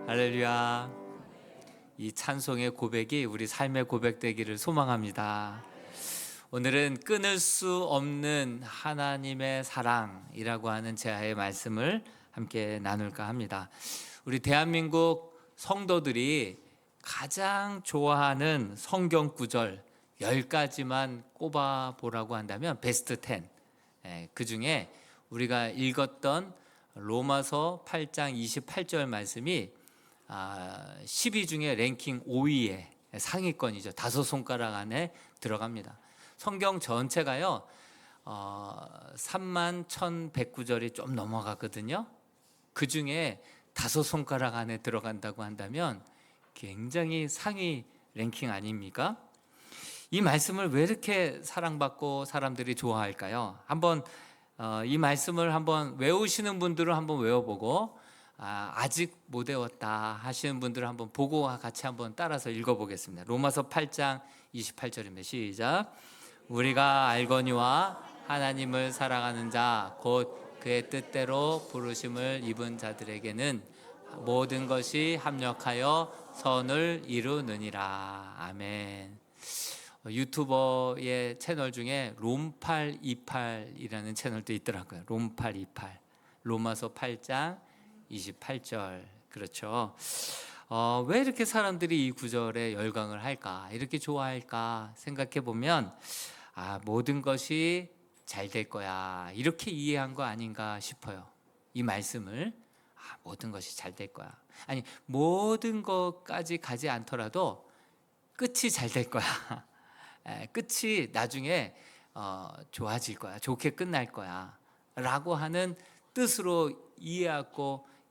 할렐루야. 이 찬송의 고백이 우리 삶의 고백되기를 소망합니다. 오늘은 끊을 수 없는 하나님의 사랑이라고 하는 제하의 말씀을 함께 나눌까 합니다. 우리 대한민국 성도들이 가장 좋아하는 성경 구절 10가지만 꼽아 보라고 한다면 베스트 10, 그 중에 우리가 읽었던 로마서 8장 28절 말씀이 10위 중에 랭킹 5위에 상위권이죠. 5손가락 안에 들어갑니다. 성경 전체가요 31,109절이 좀 넘어가거든요. 그 중에 5손가락 안에 들어간다고 한다면 굉장히 상위 랭킹 아닙니까? 이 말씀을 왜 이렇게 사랑받고 사람들이 좋아할까요? 한번 이 말씀을 한번 외우시는 분들은 한번 외워보고 아직 못 외웠다 하시는 분들은 한번 보고 같이 한번 따라서 읽어보겠습니다. 로마서 8장 28절입니다. 시작. 우리가 알거니와 하나님을 사랑하는 자 곧 그의 뜻대로 부르심을 입은 자들에게는 모든 것이 합력하여 선을 이루느니라. 아멘. 유튜버의 채널 중에 롬828이라는 채널도 있더라고요. 롬828 로마서 8장 28절. 그렇죠. 왜 이렇게 사람들이 이 구절에 열광을 할까, 이렇게 좋아할까 생각해 보면 모든 것이 잘 될 거야, 이렇게 이해한 거 아닌가 싶어요. 이 말씀을 모든 것이 잘 될 거야, 아니 모든 것까지 가지 않더라도 끝이 잘 될 거야. 끝이 나중에 좋아질 거야, 좋게 끝날 거야 라고 하는 뜻으로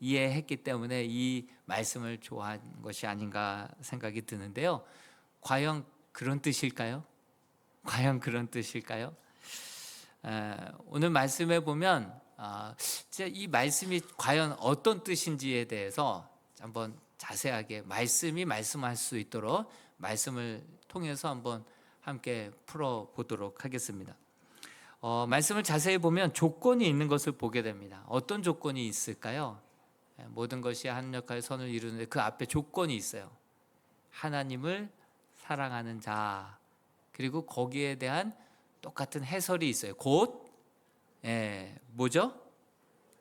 이해했기 때문에 이 말씀을 좋아한 것이 아닌가 생각이 드는데요. 과연 그런 뜻일까요? 과연 그런 뜻일까요? 오늘 말씀에 보면 이 말씀이 과연 어떤 뜻인지에 대해서 한번 자세하게 말씀이 말씀할 수 있도록 말씀을 통해서 한번 함께 풀어보도록 하겠습니다. 말씀을 자세히 보면 조건이 있는 것을 보게 됩니다. 어떤 조건이 있을까요? 모든 것이 합력하여 선을 이루는데 그 앞에 조건이 있어요. 하나님을 사랑하는 자, 그리고 거기에 대한 똑같은 해설이 있어요. 곧 뭐죠?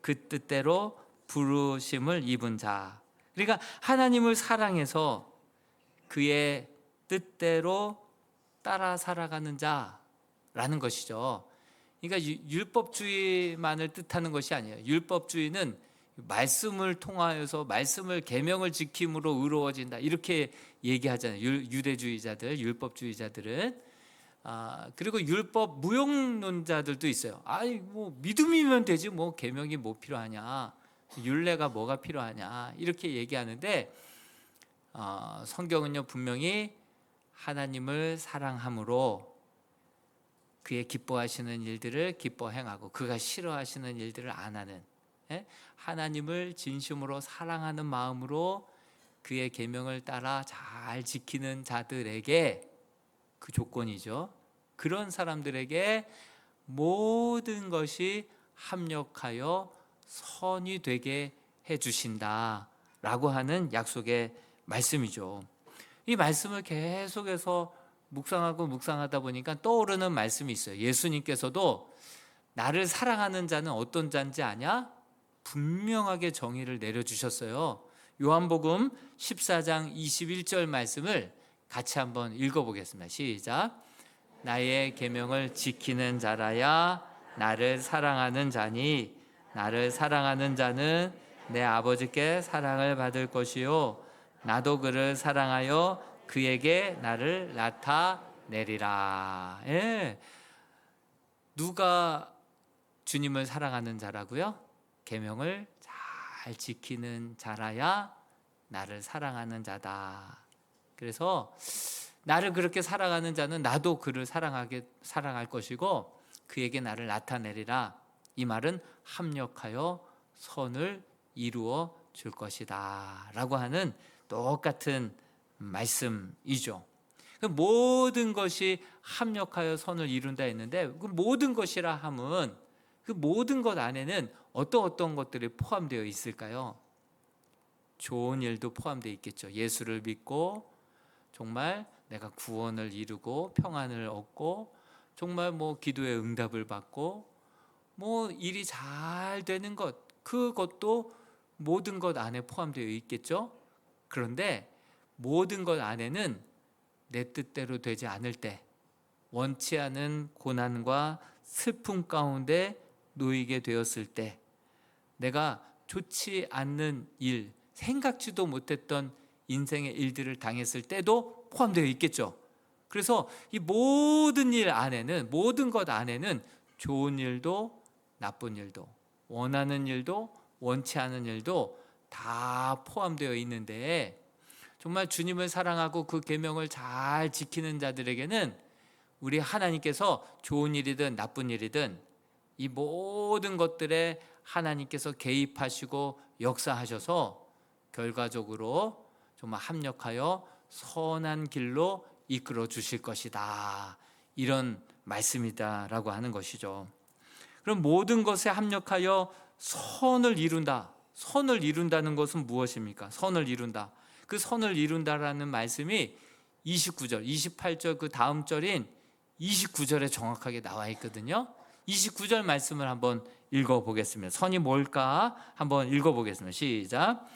그 뜻대로 부르심을 입은 자. 그러니까 하나님을 사랑해서 그의 뜻대로 따라 살아가는 자라는 것이죠. 그러니까 율법주의만을 뜻하는 것이 아니에요. 율법주의는 말씀을 통하여서 말씀을 계명을 지킴으로 의로워진다, 이렇게 얘기하잖아요. 유대주의자들, 율법주의자들은. 그리고 율법 무용론자들도 있어요. 뭐 믿음이면 되지 뭐 계명이 뭐 필요하냐, 율례가 뭐가 필요하냐, 이렇게 얘기하는데 성경은요 분명히 하나님을 사랑함으로 그의 기뻐하시는 일들을 기뻐 행하고 그가 싫어하시는 일들을 안 하는, 하나님을 진심으로 사랑하는 마음으로 그의 계명을 따라 잘 지키는 자들에게, 그 조건이죠, 그런 사람들에게 모든 것이 합력하여 선이 되게 해주신다라고 하는 약속의 말씀이죠. 이 말씀을 계속해서 묵상하다 보니까 떠오르는 말씀이 있어요. 예수님께서도 나를 사랑하는 자는 어떤 자인지 아냐? 분명하게 정의를 내려주셨어요. 요한복음 14장 21절 말씀을 같이 한번 읽어보겠습니다. 시작. 나의 계명을 지키는 자라야 나를 사랑하는 자니 나를 사랑하는 자는 내 아버지께 사랑을 받을 것이요 나도 그를 사랑하여 그에게 나를 나타내리라. 누가 주님을 사랑하는 자라고요? 계명을 잘 지키는 자라야 나를 사랑하는 자다. 그래서 나를 그렇게 사랑하는 자는 나도 그를 사랑할 것이고 그에게 나를 나타내리라. 이 말은 합력하여 선을 이루어 줄 것이다 라고 하는 똑같은 말씀이죠. 모든 것이 합력하여 선을 이룬다 했는데 그 모든 것이라 함은 그 모든 것 안에는 어떤 것들이 포함되어 있을까요? 좋은 일도 포함되어 있겠죠. 예수를 믿고 정말 내가 구원을 이루고 평안을 얻고 정말 뭐 기도의 응답을 받고 뭐 일이 잘 되는 것, 그것도 모든 것 안에 포함되어 있겠죠. 그런데 모든 것 안에는 내 뜻대로 되지 않을 때, 원치 않은 고난과 슬픔 가운데 놓이게 되었을 때, 내가 좋지 않는 일, 생각지도 못했던 인생의 일들을 당했을 때도 포함되어 있겠죠. 그래서 이 모든 일 안에는, 모든 것 안에는 좋은 일도 나쁜 일도, 원하는 일도 원치 않은 일도 다 포함되어 있는데, 정말 주님을 사랑하고 그 계명을 잘 지키는 자들에게는 우리 하나님께서 좋은 일이든 나쁜 일이든 이 모든 것들에 하나님께서 개입하시고 역사하셔서 결과적으로 정말 합력하여 선한 길로 이끌어 주실 것이다, 이런 말씀이다라고 하는 것이죠. 그럼 모든 것에 합력하여 선을 이룬다. 선을 이룬다는 것은 무엇입니까? 선을 이룬다. 그 선을 이룬다라는 말씀이 29절, 28절 그 다음 절인 29절에 정확하게 나와 있거든요. 29절 말씀을 한번 읽어보겠습니다. 선이 뭘까? 한번 읽어보겠습니다. 시작.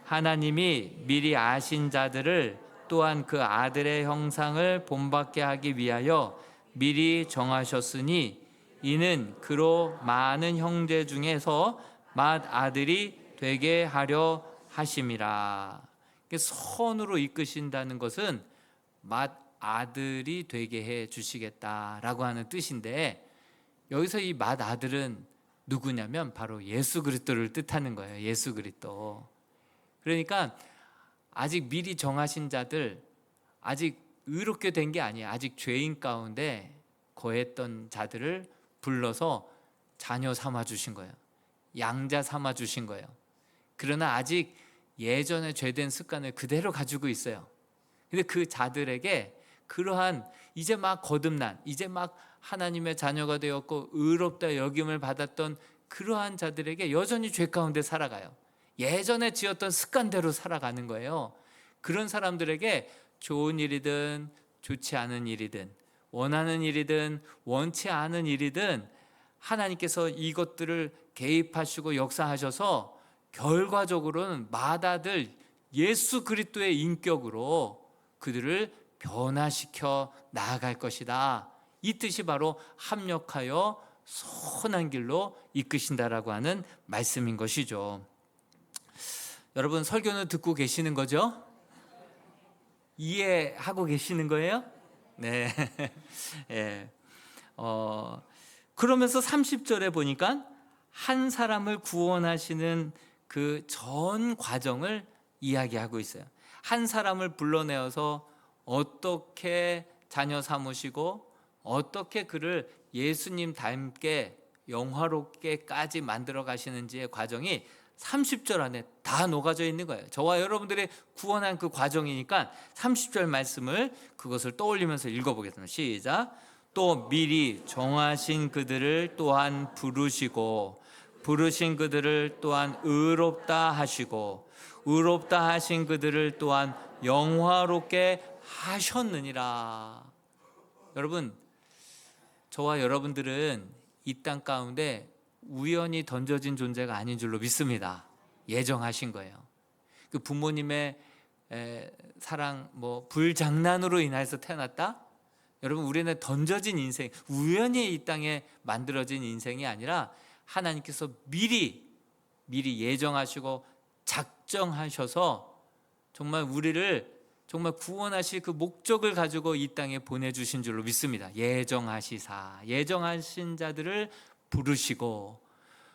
하나님이 미리 아신 자들을 또한 그 아들의 형상을 본받게 하기 위하여 미리 정하셨으니 이는 그로 많은 형제 중에서 맏아들이 되게 하려 하심이라. 선으로 이끄신다는 것은 맏아들이 되게 해 주시겠다라고 하는 뜻인데, 여기서 이 맏아들은 누구냐면 바로 예수 그리스도를 뜻하는 거예요. 예수 그리스도. 그러니까 아직 미리 정하신 자들, 아직 의롭게 된 게 아니에요. 아직 죄인 가운데 거했던 자들을 불러서 자녀 삼아 주신 거예요. 양자 삼아 주신 거예요. 그러나 아직 예전에 죄된 습관을 그대로 가지고 있어요. 근데 그 자들에게 그러한 이제 막 거듭난, 이제 막 하나님의 자녀가 되었고 의롭다 여김을 받았던 그러한 자들에게 여전히 죄 가운데 살아가요. 예전에 지었던 습관대로 살아가는 거예요. 그런 사람들에게 좋은 일이든 좋지 않은 일이든 원하는 일이든 원치 않은 일이든 하나님께서 이것들을 개입하시고 역사하셔서 결과적으로는 맏아들 예수 그리스도의 인격으로 그들을 변화시켜 나아갈 것이다. 이 뜻이 바로 합력하여 선한 길로 이끄신다라고 하는 말씀인 것이죠. 여러분, 설교는 듣고 계시는 거죠? 이해하고 계시는 거예요? 네. 예. 그러면서 30절에 보니까 한 사람을 구원하시는 그 전 과정을 이야기하고 있어요. 한 사람을 불러내어서 어떻게 자녀 삼으시고 어떻게 그를 예수님 닮게 영화롭게까지 만들어 가시는지의 과정이 30절 안에 다 녹아져 있는 거예요. 저와 여러분들의 구원한 그 과정이니까 30절 말씀을 그것을 떠올리면서 읽어보겠습니다. 시작. 또 미리 정하신 그들을 또한 부르시고 부르신 그들을 또한 의롭다 하시고 의롭다 하신 그들을 또한 영화롭게 하셨느니라. 여러분, 저와 여러분들은 이 땅 가운데 우연히 던져진 존재가 아닌 줄로 믿습니다. 예정하신 거예요. 그 부모님의 사랑, 불장난으로 인해서 태어났다? 여러분, 우리는 던져진 인생, 우연히 이 땅에 만들어진 인생이 아니라 하나님께서 미리 예정하시고 작정하셔서 정말 우리를 정말 구원하실 그 목적을 가지고 이 땅에 보내주신 줄로 믿습니다. 예정하시사, 예정하신 자들을 부르시고,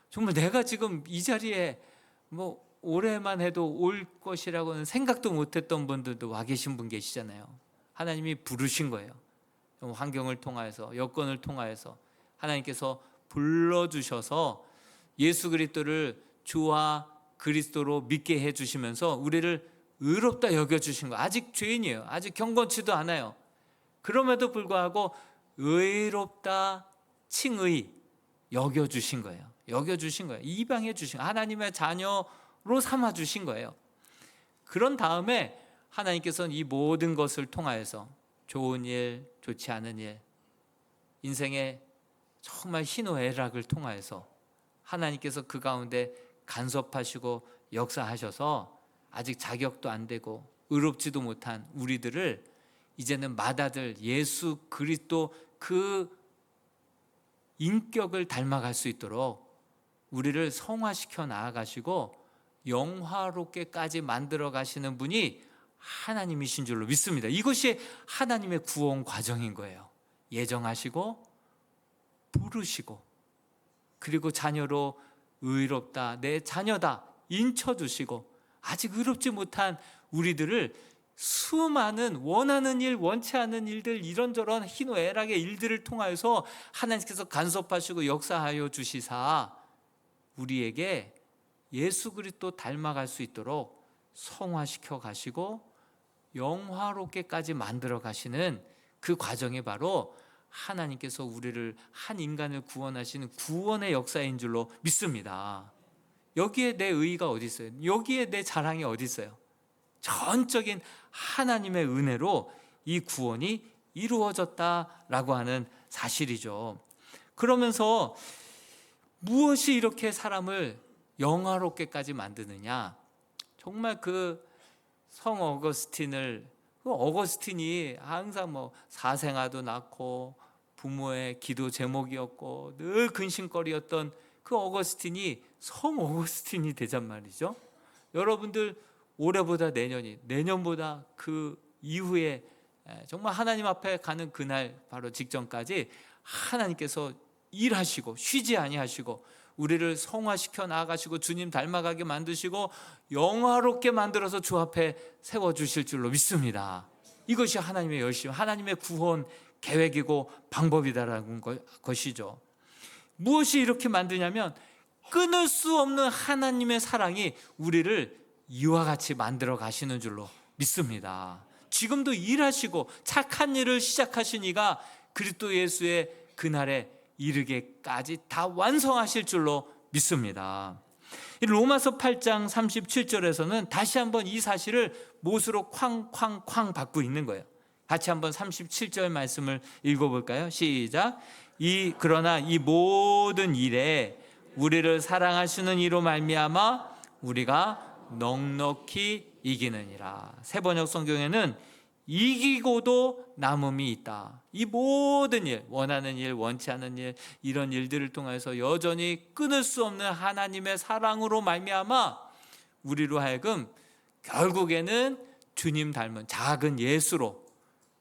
정말 내가 지금 이 자리에 올해만 해도 올 것이라고는 생각도 못했던 분들도 와 계신 분 계시잖아요. 하나님이 부르신 거예요. 환경을 통하여서, 여건을 통하여서 하나님께서 불러주셔서 예수 그리스도를 주와 그리스도로 믿게 해주시면서 우리를 의롭다 여겨주신 거예요. 아직 죄인이에요. 아직 경건치도 않아요. 그럼에도 불구하고 의롭다 칭의 여겨주신 거예요. 여겨주신 거예요. 입양해 주신 거예요. 하나님의 자녀로 삼아주신 거예요. 그런 다음에 하나님께서는 이 모든 것을 통하여서 좋은 일, 좋지 않은 일, 인생의 정말 희노애락을 통하여서 하나님께서 그 가운데 간섭하시고 역사하셔서 아직 자격도 안 되고 의롭지도 못한 우리들을 이제는 맏아들 예수 그리스도 그 인격을 닮아갈 수 있도록 우리를 성화시켜 나아가시고 영화롭게까지 만들어 가시는 분이 하나님이신 줄로 믿습니다. 이것이 하나님의 구원 과정인 거예요. 예정하시고 부르시고 그리고 자녀로 의롭다, 내 자녀다 인쳐주시고 아직 의롭지 못한 우리들을 수많은 원하는 일, 원치 않은 일들, 이런저런 희노애락의 일들을 통하여서 하나님께서 간섭하시고 역사하여 주시사 우리에게 예수 그리스도 닮아갈 수 있도록 성화시켜 가시고 영화롭게까지 만들어 가시는 그 과정이 바로 하나님께서 우리를, 한 인간을 구원하시는 구원의 역사인 줄로 믿습니다. 여기에 내 의의가 어디 있어요? 여기에 내 자랑이 어디 있어요? 전적인 하나님의 은혜로 이 구원이 이루어졌다라고 하는 사실이죠. 그러면서 무엇이 이렇게 사람을 영화롭게까지 만드느냐? 정말 그 성 어거스틴이 항상 뭐 사생아도 낳고 부모의 기도 제목이었고 늘 근심거리였던 그 어거스틴이 성 어거스틴이 되잔 말이죠. 여러분들 올해보다 내년보다 그 이후에 정말 하나님 앞에 가는 그날 바로 직전까지 하나님께서 일하시고 쉬지 아니하시고 우리를 성화시켜 나아가시고 주님 닮아가게 만드시고 영화롭게 만들어서 주 앞에 세워주실 줄로 믿습니다. 이것이 하나님의 열심, 하나님의 구원 계획이고 방법이다라는 것이죠. 무엇이 이렇게 만드냐면 끊을 수 없는 하나님의 사랑이 우리를 이와 같이 만들어 가시는 줄로 믿습니다. 지금도 일하시고 착한 일을 시작하신 이가 그리스도 예수의 그날에 이르게까지 다 완성하실 줄로 믿습니다. 로마서 8장 37절에서는 다시 한번 이 사실을 못으로 쾅쾅쾅 받고 있는 거예요. 같이 한번 37절 말씀을 읽어볼까요? 시작. 그러나 이 모든 일에 우리를 사랑하시는 이로 말미암아 우리가 넉넉히 이기느니라. 새번역 성경에는 이기고도 남음이 있다. 이 모든 일, 원하는 일, 원치 않은 일, 이런 일들을 통해서 여전히 끊을 수 없는 하나님의 사랑으로 말미암아 우리로 하여금 결국에는 주님 닮은 작은 예수로,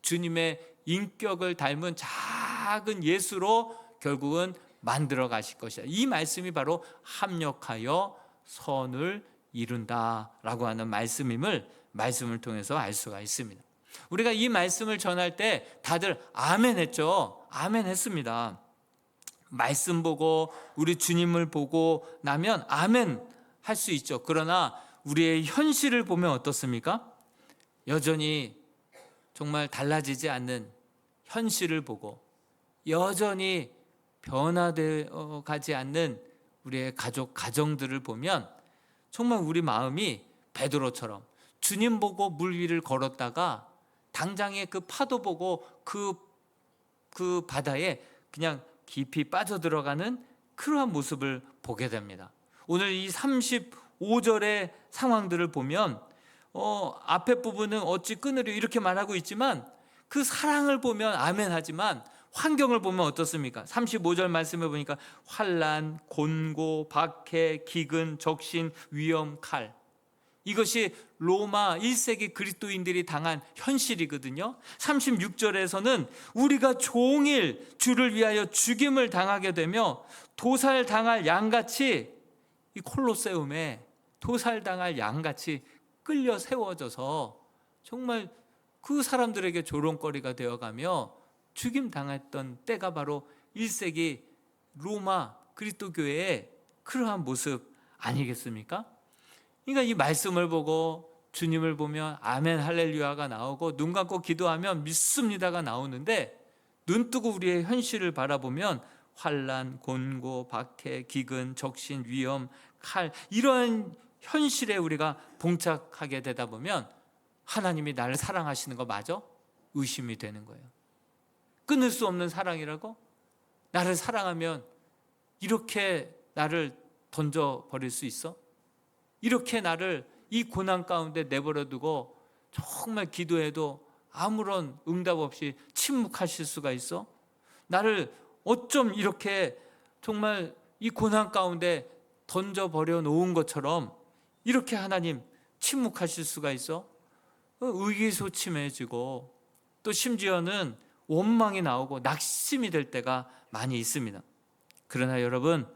주님의 인격을 닮은 작은 예수로 결국은 만들어 가실 것이다. 이 말씀이 바로 합력하여 선을 이룬다라고 하는 말씀을 통해서 알 수가 있습니다. 우리가 이 말씀을 전할 때 다들 아멘 했죠. 아멘 했습니다. 말씀 보고 우리 주님을 보고 나면 아멘 할 수 있죠. 그러나 우리의 현실을 보면 어떻습니까? 여전히 정말 달라지지 않는 현실을 보고 여전히 변화되어 가지 않는 우리의 가정들을 보면 정말 우리 마음이 베드로처럼 주님 보고 물 위를 걸었다가 당장에 그 파도 보고 그 바다에 그냥 깊이 빠져들어가는 그러한 모습을 보게 됩니다. 오늘 이 35절의 상황들을 보면 앞에 부분은 어찌 끊으려 이렇게 말하고 있지만 그 사랑을 보면 아멘 하지만 환경을 보면 어떻습니까? 35절 말씀을 보니까 환난, 곤고, 박해, 기근, 적신, 위험, 칼, 이것이 로마 1세기 그리스도인들이 당한 현실이거든요. 36절에서는 우리가 종일 주를 위하여 죽임을 당하게 되며 도살당할 양같이, 이 콜로세움에 도살당할 양같이 끌려 세워져서 정말 그 사람들에게 조롱거리가 되어가며 죽임당했던 때가 바로 1세기 로마 그리스도 교회의 그러한 모습 아니겠습니까? 그러니까 이 말씀을 보고 주님을 보면 아멘 할렐루야가 나오고 눈 감고 기도하면 믿습니다가 나오는데 눈 뜨고 우리의 현실을 바라보면 환난, 곤고, 박해, 기근, 적신, 위험, 칼, 이러한 현실에 우리가 봉착하게 되다 보면 하나님이 나를 사랑하시는 거 맞아? 의심이 되는 거예요. 끊을 수 없는 사랑이라고? 나를 사랑하면 이렇게 나를 던져버릴 수 있어? 이렇게 나를 이 고난 가운데 내버려두고 정말 기도해도 아무런 응답 없이 침묵하실 수가 있어? 나를 어쩜 이렇게 정말 이 고난 가운데 던져버려 놓은 것처럼 이렇게 하나님 침묵하실 수가 있어? 의기소침해지고 또 심지어는 원망이 나오고 낙심이 될 때가 많이 있습니다. 그러나 여러분,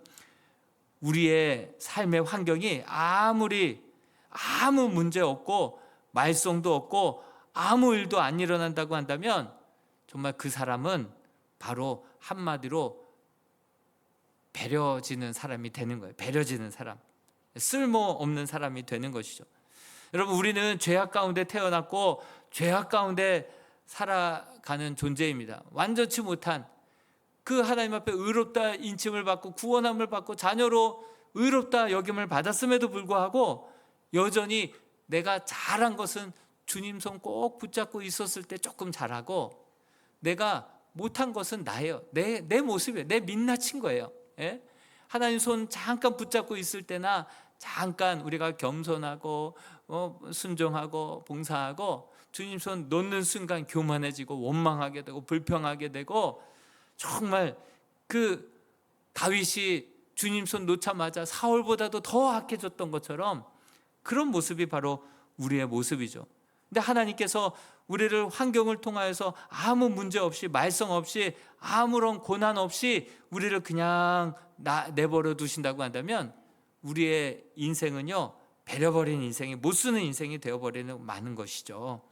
우리의 삶의 환경이 아무 문제 없고 말썽도 없고 아무 일도 안 일어난다고 한다면 정말 그 사람은 바로 한마디로 배려지는 사람이 되는 거예요. 배려지는 사람, 쓸모없는 사람이 되는 것이죠. 여러분, 우리는 죄악 가운데 태어났고 죄악 가운데 살아가는 존재입니다. 완전치 못한 그 하나님 앞에 의롭다 인침을 받고 구원함을 받고 자녀로 의롭다 여김을 받았음에도 불구하고 여전히 내가 잘한 것은 주님 손 꼭 붙잡고 있었을 때 조금 잘하고, 내가 못한 것은 나예요. 내 모습이에요. 내 민낯인 거예요. 예? 하나님 손 잠깐 붙잡고 있을 때나 잠깐 우리가 겸손하고 순종하고 봉사하고 주님 손 놓는 순간 교만해지고 원망하게 되고 불평하게 되고, 정말 그 다윗이 주님 손 놓자마자 사울보다도 더 악해졌던 것처럼 그런 모습이 바로 우리의 모습이죠. 근데 하나님께서 우리를 환경을 통하여서 아무 문제 없이 말썽 없이 아무런 고난 없이 우리를 그냥 내버려 두신다고 한다면 우리의 인생은요, 배려버린 인생이, 못 쓰는 인생이 되어버리는 많은 것이죠.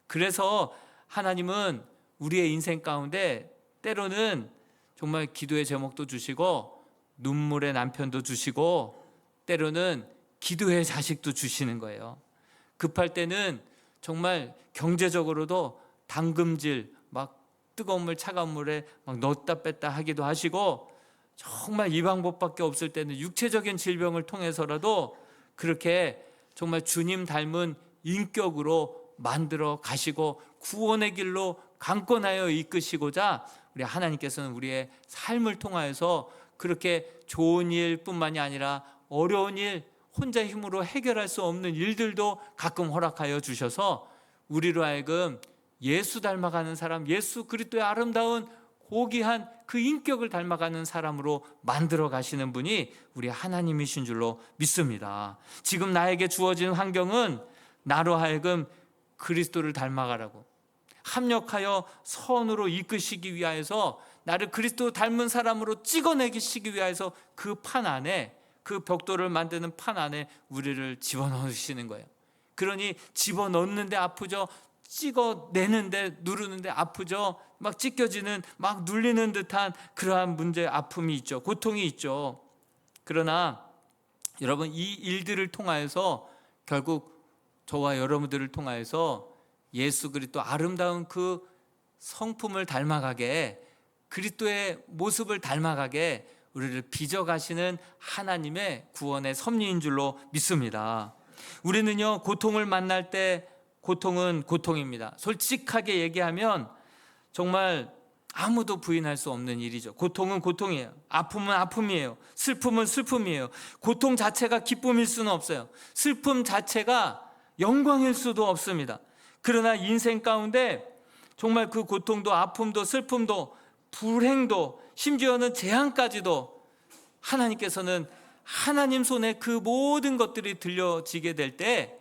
그래서 하나님은 우리의 인생 가운데 때로는 정말 기도의 제목도 주시고 눈물의 남편도 주시고 때로는 기도의 자식도 주시는 거예요. 급할 때는 정말 경제적으로도 담금질, 막 뜨거운 물 차가운 물에 막 넣었다 뺐다 하기도 하시고, 정말 이 방법밖에 없을 때는 육체적인 질병을 통해서라도 그렇게 정말 주님 닮은 인격으로 만들어 가시고 구원의 길로 강권하여 이끄시고자 우리 하나님께서는 우리의 삶을 통하여서 그렇게 좋은 일뿐만이 아니라 어려운 일, 혼자 힘으로 해결할 수 없는 일들도 가끔 허락하여 주셔서 우리로 하여금 예수 닮아가는 사람, 예수 그리스도의 아름다운 고귀한 그 인격을 닮아가는 사람으로 만들어 가시는 분이 우리 하나님이신 줄로 믿습니다. 지금 나에게 주어진 환경은 나로 하여금 그리스도를 닮아가라고, 합력하여 선으로 이끄시기 위하여서 나를 그리스도 닮은 사람으로 찍어내시기 위하여서 그 판 안에, 그 벽돌을 만드는 판 안에 우리를 집어넣으시는 거예요. 그러니 집어넣는데 아프죠. 찍어내는데, 누르는데 아프죠. 막 찢겨지는, 막 눌리는 듯한 그러한 문제, 아픔이 있죠. 고통이 있죠. 그러나 여러분, 이 일들을 통하여서 결국 저와 여러분들을 통하여서 예수 그리스도 아름다운 그 성품을 닮아가게, 그리스도의 모습을 닮아가게 우리를 빚어가시는 하나님의 구원의 섭리인 줄로 믿습니다. 우리는요, 고통을 만날 때 고통은 고통입니다. 솔직하게 얘기하면 정말 아무도 부인할 수 없는 일이죠. 고통은 고통이에요. 아픔은 아픔이에요. 슬픔은 슬픔이에요. 고통 자체가 기쁨일 수는 없어요. 슬픔 자체가 영광일 수도 없습니다. 그러나 인생 가운데 정말 그 고통도 아픔도 슬픔도 불행도 심지어는 재앙까지도 하나님께서는 하나님 손에 그 모든 것들이 들려지게 될 때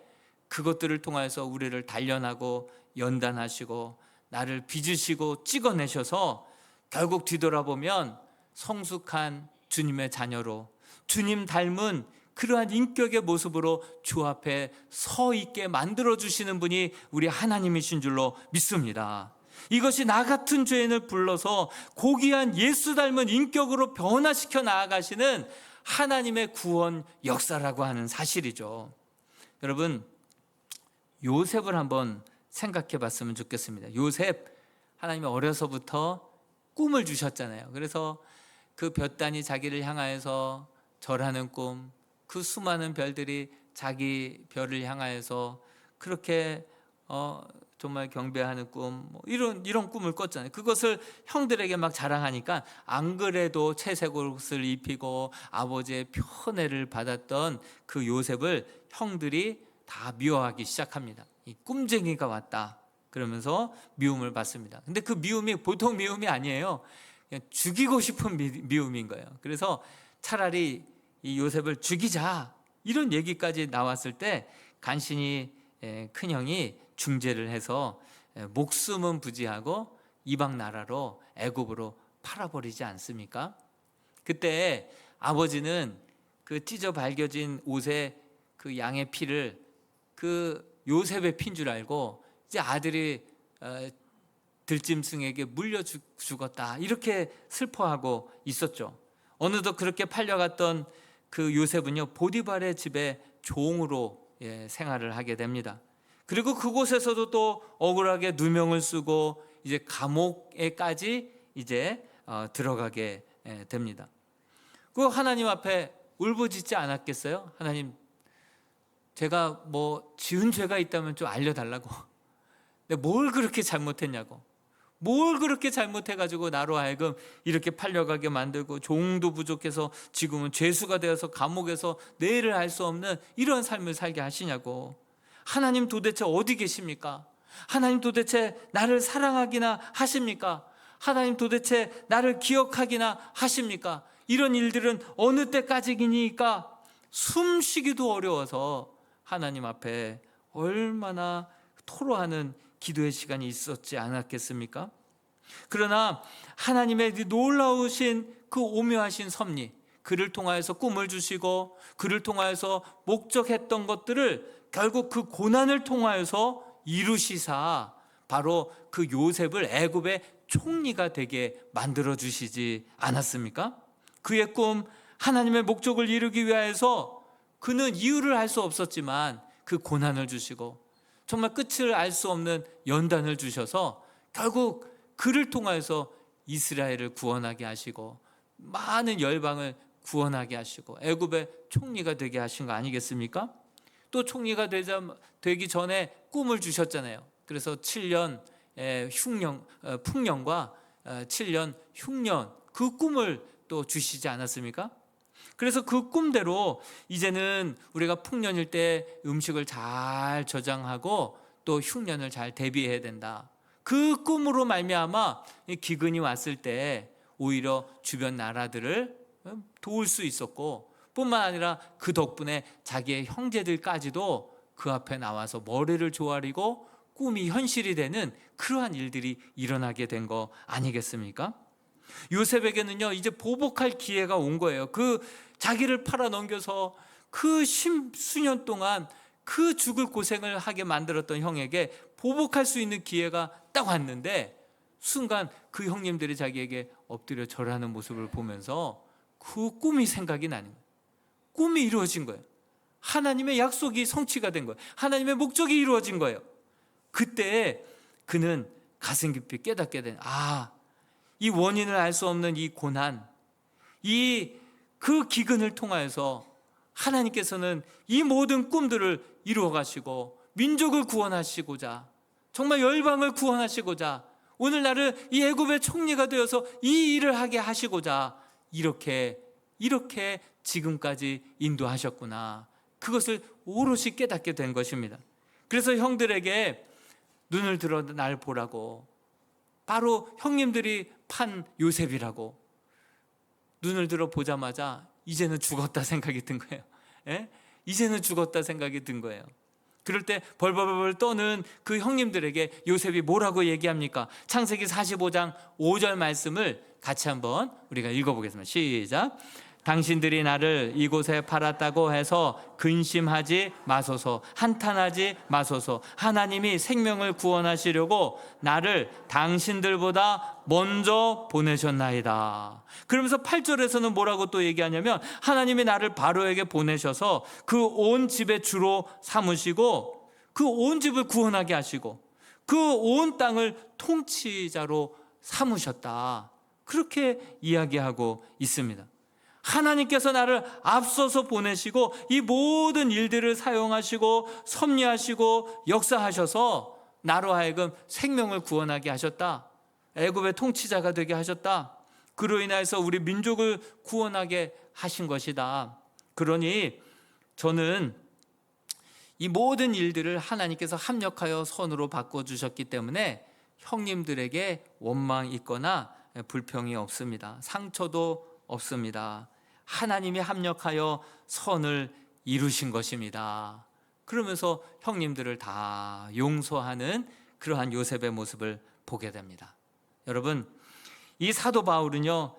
그것들을 통해서 우리를 단련하고 연단하시고 나를 빚으시고 찍어내셔서 결국 뒤돌아보면 성숙한 주님의 자녀로, 주님 닮은 그러한 인격의 모습으로 주 앞에 서 있게 만들어주시는 분이 우리 하나님이신 줄로 믿습니다. 이것이 나 같은 죄인을 불러서 고귀한 예수 닮은 인격으로 변화시켜 나아가시는 하나님의 구원 역사라고 하는 사실이죠. 여러분, 요셉을 한번 생각해 봤으면 좋겠습니다. 요셉, 하나님이 어려서부터 꿈을 주셨잖아요. 그래서 그 볕단이 자기를 향하여서 절하는 꿈, 그 수많은 별들이 자기 별을 향하여서 그렇게 정말 경배하는 꿈, 이런 꿈을 꿨잖아요. 그것을 형들에게 막 자랑하니까 안 그래도 채색 옷을 입히고 아버지의 편애를 받았던 그 요셉을 형들이 다 미워하기 시작합니다. 이 꿈쟁이가 왔다 그러면서 미움을 받습니다. 근데 그 미움이 보통 미움이 아니에요. 그냥 죽이고 싶은 미움인 거예요. 그래서 차라리 이 요셉을 죽이자 이런 얘기까지 나왔을 때 간신히 큰형이 중재를 해서 목숨은 부지하고 이방 나라로 애굽으로 팔아버리지 않습니까? 그때 아버지는 그 찢어 밝혀진 옷에 그 양의 피를 그 요셉의 피인 줄 알고 이제 아들이 들짐승에게 물려 죽었다 이렇게 슬퍼하고 있었죠. 어느덧 그렇게 팔려갔던 그 요셉은요 보디발의 집에 종으로 생활을 하게 됩니다. 그리고 그곳에서도 또 억울하게 누명을 쓰고 이제 감옥에까지 이제 들어가게 됩니다. 그 하나님 앞에 울부짖지 않았겠어요? 하나님, 제가 뭐 지은 죄가 있다면 좀 알려달라고. 근데 뭘 그렇게 잘못했냐고. 뭘 그렇게 잘못해가지고 나로 하여금 이렇게 팔려가게 만들고 종도 부족해서 지금은 죄수가 되어서 감옥에서 내일을 알 수 없는 이런 삶을 살게 하시냐고. 하나님 도대체 어디 계십니까? 하나님 도대체 나를 사랑하기나 하십니까? 하나님 도대체 나를 기억하기나 하십니까? 이런 일들은 어느 때까지이니까 숨쉬기도 어려워서 하나님 앞에 얼마나 토로하는 기도의 시간이 있었지 않았겠습니까? 그러나 하나님의 놀라우신 그 오묘하신 섭리, 그를 통하여서 꿈을 주시고 그를 통하여서 목적했던 것들을 결국 그 고난을 통하여서 이루시사 바로 그 요셉을 애굽의 총리가 되게 만들어 주시지 않았습니까? 그의 꿈, 하나님의 목적을 이루기 위하여서 그는 이유를 알 수 없었지만 그 고난을 주시고 정말 끝을 알 수 없는 연단을 주셔서 결국 그를 통하여서 이스라엘을 구원하게 하시고 많은 열방을 구원하게 하시고 애굽의 총리가 되게 하신 거 아니겠습니까? 또 총리가 되기 전에 꿈을 주셨잖아요. 그래서 7년 풍년과 7년 흉년 그 꿈을 또 주시지 않았습니까? 그래서 그 꿈대로 이제는 우리가 풍년일 때 음식을 잘 저장하고 또 흉년을 잘 대비해야 된다. 그 꿈으로 말미암아 기근이 왔을 때 오히려 주변 나라들을 도울 수 있었고 뿐만 아니라 그 덕분에 자기의 형제들까지도 그 앞에 나와서 머리를 조아리고 꿈이 현실이 되는 그러한 일들이 일어나게 된 거 아니겠습니까? 요셉에게는요 이제 보복할 기회가 온 거예요. 그 자기를 팔아 넘겨서 그 수년 동안 그 죽을 고생을 하게 만들었던 형에게 보복할 수 있는 기회가 딱 왔는데 순간 그 형님들이 자기에게 엎드려 절하는 모습을 보면서 그 꿈이 생각이 나는 거예요. 꿈이 이루어진 거예요. 하나님의 약속이 성취가 된 거예요. 하나님의 목적이 이루어진 거예요. 그때 그는 가슴 깊이 깨닫게 된 이 원인을 알 수 없는 이 고난, 그 기근을 통하여서 하나님께서는 이 모든 꿈들을 이루어 가시고 민족을 구원하시고자 정말 열방을 구원하시고자 오늘 나를 이 애굽의 총리가 되어서 이 일을 하게 하시고자 이렇게 지금까지 인도하셨구나. 그것을 오롯이 깨닫게 된 것입니다. 그래서 형들에게 눈을 들어 날 보라고, 바로 형님들이 판 요셉이라고 눈을 들어 보자마자 이제는 죽었다 생각이 든 거예요. 이제는 죽었다 생각이 든 거예요. 그럴 때 벌벌벌 떠는 그 형님들에게 요셉이 뭐라고 얘기합니까? 창세기 45장 5절 말씀을 같이 한번 우리가 읽어보겠습니다. 시작. 당신들이 나를 이곳에 팔았다고 해서 근심하지 마소서, 한탄하지 마소서. 하나님이 생명을 구원하시려고 나를 당신들보다 먼저 보내셨나이다. 그러면서 8절에서는 뭐라고 또 얘기하냐면 하나님이 나를 바로에게 보내셔서 그 온 집의 주로 삼으시고 그 온 집을 구원하게 하시고 그 온 땅을 통치자로 삼으셨다. 그렇게 이야기하고 있습니다. 하나님께서 나를 앞서서 보내시고 이 모든 일들을 사용하시고 섭리하시고 역사하셔서 나로 하여금 생명을 구원하게 하셨다. 애굽의 통치자가 되게 하셨다. 그로 인해서 우리 민족을 구원하게 하신 것이다. 그러니 저는 이 모든 일들을 하나님께서 합력하여 선으로 바꿔주셨기 때문에 형님들에게 원망 있거나 불평이 없습니다. 상처도 없습니다. 하나님이 합력하여 선을 이루신 것입니다. 그러면서 형님들을 다 용서하는 그러한 요셉의 모습을 보게 됩니다. 여러분, 이 사도 바울은요,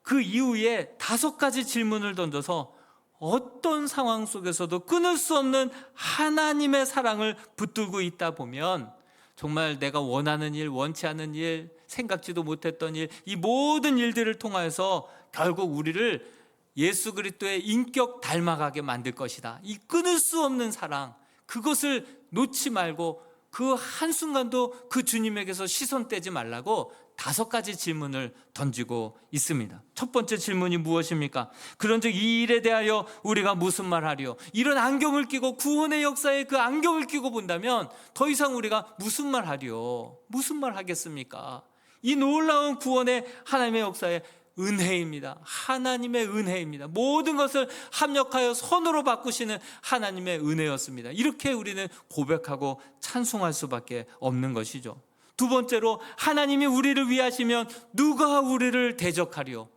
그 이후에 5가지 질문을 던져서 어떤 상황 속에서도 끊을 수 없는 하나님의 사랑을 붙들고 있다 보면 정말 내가 원하는 일, 원치 않는 일, 생각지도 못했던 일, 이 모든 일들을 통하여서 결국 우리를 예수 그리스도의 인격 닮아가게 만들 것이다. 이 끊을 수 없는 사랑, 그것을 놓지 말고 그 한순간도 그 주님에게서 시선 떼지 말라고 5가지 질문을 던지고 있습니다. 첫 번째 질문이 무엇입니까? 그런즉 이 일에 대하여 우리가 무슨 말하리요? 이런 안경을 끼고 구원의 역사에 그 안경을 끼고 본다면 더 이상 우리가 무슨 말하리요? 무슨 말 하겠습니까? 이 놀라운 구원의 하나님의 역사에 은혜입니다. 하나님의 은혜입니다. 모든 것을 합력하여 선으로 바꾸시는 하나님의 은혜였습니다. 이렇게 우리는 고백하고 찬송할 수밖에 없는 것이죠. 두 번째로, 하나님이 우리를 위하시면 누가 우리를 대적하리요?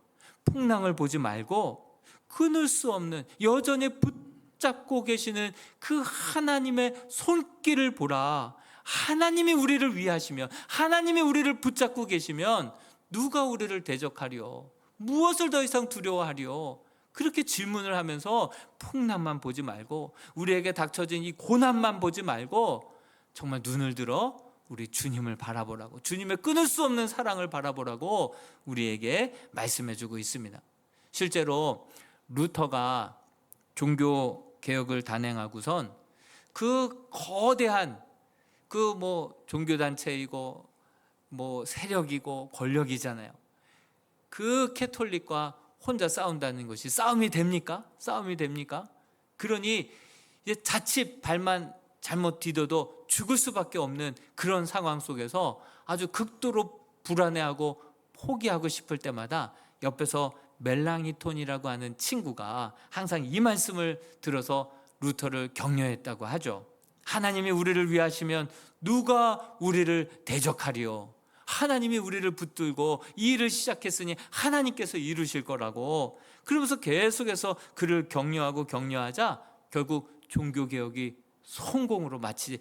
풍랑을 보지 말고 끊을 수 없는, 여전히 붙잡고 계시는 그 하나님의 손길을 보라. 하나님이 우리를 위하시면, 하나님이 우리를 붙잡고 계시면 누가 우리를 대적하리요? 무엇을 더 이상 두려워하리요? 그렇게 질문을 하면서 풍랑만 보지 말고, 우리에게 닥쳐진 이 고난만 보지 말고 정말 눈을 들어 우리 주님을 바라보라고, 주님의 끊을 수 없는 사랑을 바라보라고 우리에게 말씀해주고 있습니다. 실제로 루터가 종교 개혁을 단행하고선 그 거대한 그 종교단체이고 세력이고 권력이잖아요. 그 캐톨릭과 혼자 싸운다는 것이 싸움이 됩니까? 싸움이 됩니까? 그러니 이제 자칫 발만 잘못 디뎌도 죽을 수밖에 없는 그런 상황 속에서 아주 극도로 불안해하고 포기하고 싶을 때마다 옆에서 멜랑이톤이라고 하는 친구가 항상 이 말씀을 들어서 루터를 격려했다고 하죠. 하나님이 우리를 위하시면 누가 우리를 대적하리요? 하나님이 우리를 붙들고 이 일을 시작했으니 하나님께서 이루실 거라고. 그러면서 계속해서 그를 격려하자 결국 종교개혁이 성공으로 마치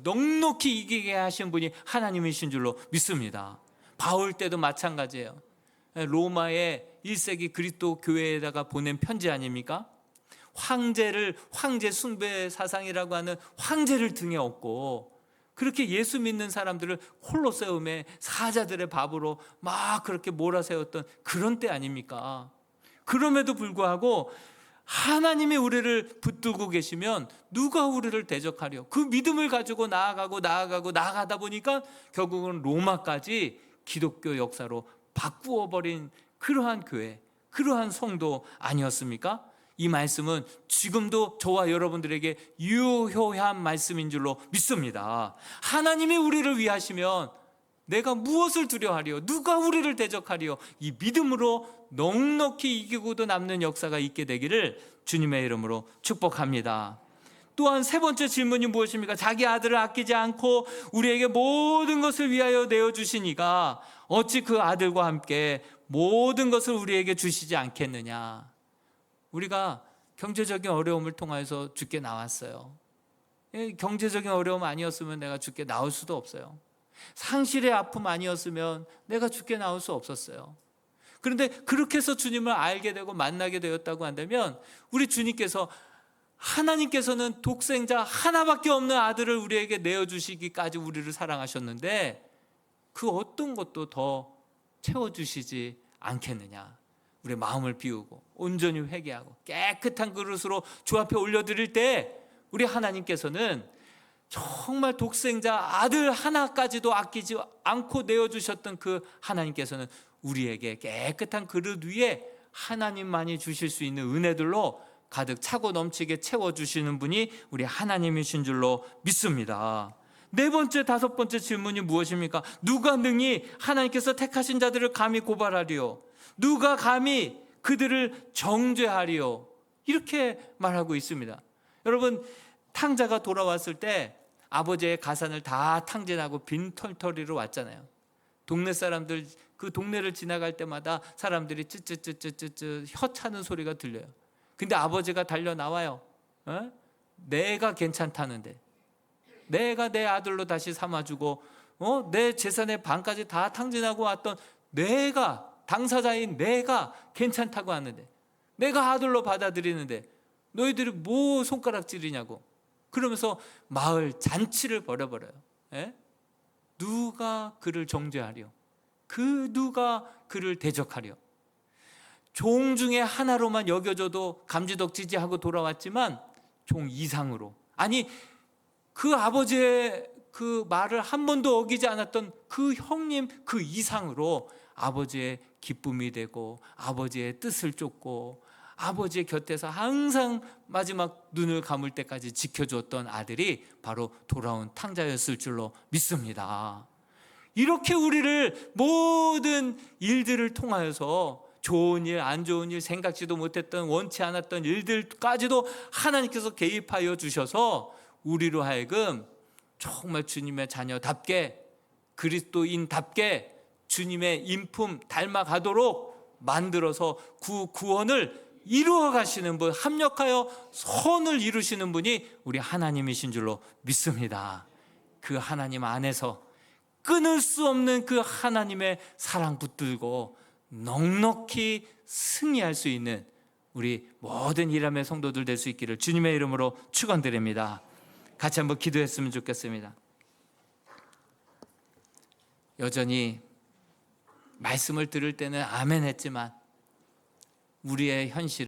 넉넉히 이기게 하신 분이 하나님이신 줄로 믿습니다. 바울 때도 마찬가지예요. 로마의 1세기 그리스도 교회에다가 보낸 편지 아닙니까? 황제 숭배 사상이라고 하는 황제를 등에 업고 그렇게 예수 믿는 사람들을 콜로세움의 사자들의 밥으로 막 그렇게 몰아세웠던 그런 때 아닙니까? 그럼에도 불구하고 하나님이 우리를 붙들고 계시면 누가 우리를 대적하려? 그 믿음을 가지고 나아가다 보니까 결국은 로마까지 기독교 역사로 바꾸어 버린 그러한 교회, 그러한 성도 아니었습니까? 이 말씀은 지금도 저와 여러분들에게 유효한 말씀인 줄로 믿습니다. 하나님이 우리를 위하시면 내가 무엇을 두려워하리요? 누가 우리를 대적하리요? 이 믿음으로 넉넉히 이기고도 남는 역사가 있게 되기를 주님의 이름으로 축복합니다. 또한 세 번째 질문이 무엇입니까? 자기 아들을 아끼지 않고 우리에게 모든 것을 위하여 내어주시니가 어찌 그 아들과 함께 모든 것을 우리에게 주시지 않겠느냐? 우리가 경제적인 어려움을 통해서 주께 나왔어요. 경제적인 어려움 아니었으면 내가 주께 나올 수도 없어요. 상실의 아픔 아니었으면 내가 주께 나올 수 없었어요. 그런데 그렇게 해서 주님을 알게 되고 만나게 되었다고 한다면 우리 주님께서, 하나님께서는 독생자 하나밖에 없는 아들을 우리에게 내어주시기까지 우리를 사랑하셨는데 그 어떤 것도 더 채워주시지 않겠느냐? 우리의 마음을 비우고 온전히 회개하고 깨끗한 그릇으로 주 앞에 올려드릴 때 우리 하나님께서는 정말 독생자 아들 하나까지도 아끼지 않고 내어주셨던 그 하나님께서는 우리에게 깨끗한 그릇 위에 하나님만이 주실 수 있는 은혜들로 가득 차고 넘치게 채워주시는 분이 우리 하나님이신 줄로 믿습니다. 네 번째, 다섯 번째 질문이 무엇입니까? 누가 능히 하나님께서 택하신 자들을 감히 고발하리요? 누가 감히 그들을 정죄하리요? 이렇게 말하고 있습니다. 여러분, 탕자가 돌아왔을 때 아버지의 가산을 다 탕진하고 빈털터리로 왔잖아요. 동네 사람들, 그 동네를 지나갈 때마다 사람들이 쯔쯔쯔쯔쯔 혀 차는 소리가 들려요. 근데 아버지가 달려 나와요. 내가 괜찮다는데, 내가 내 아들로 다시 삼아주고, 내 재산의 반까지 다 탕진하고 왔던 내가, 당사자인 내가 괜찮다고 하는데, 내가 아들로 받아들이는데 너희들이 뭐 손가락질이냐고. 그러면서 마을 잔치를 벌여버려요. 누가 그를 정죄하려? 그 누가 그를 대적하려? 종 중에 하나로만 여겨져도 감지덕지지하고 돌아왔지만 종 이상으로, 아니 그 아버지의 그 말을 한 번도 어기지 않았던 그 형님 그 이상으로 아버지의 기쁨이 되고 아버지의 뜻을 쫓고 아버지의 곁에서 항상 마지막 눈을 감을 때까지 지켜주었던 아들이 바로 돌아온 탕자였을 줄로 믿습니다. 이렇게 우리를 모든 일들을 통하여서 좋은 일, 안 좋은 일, 생각지도 못했던 원치 않았던 일들까지도 하나님께서 개입하여 주셔서 우리로 하여금 정말 주님의 자녀답게, 그리스도인답게 주님의 인품 닮아가도록 만들어서 구원을 이루어 가시는 분, 합력하여 선을 이루시는 분이 우리 하나님이신 줄로 믿습니다. 그 하나님 안에서 끊을 수 없는 그 하나님의 사랑 붙들고 넉넉히 승리할 수 있는 우리 모든 이람의 성도들 될 수 있기를 주님의 이름으로 축원드립니다. 같이 한번 기도했으면 좋겠습니다. 여전히 말씀을 들을 때는 아멘 했지만 우리의 현실은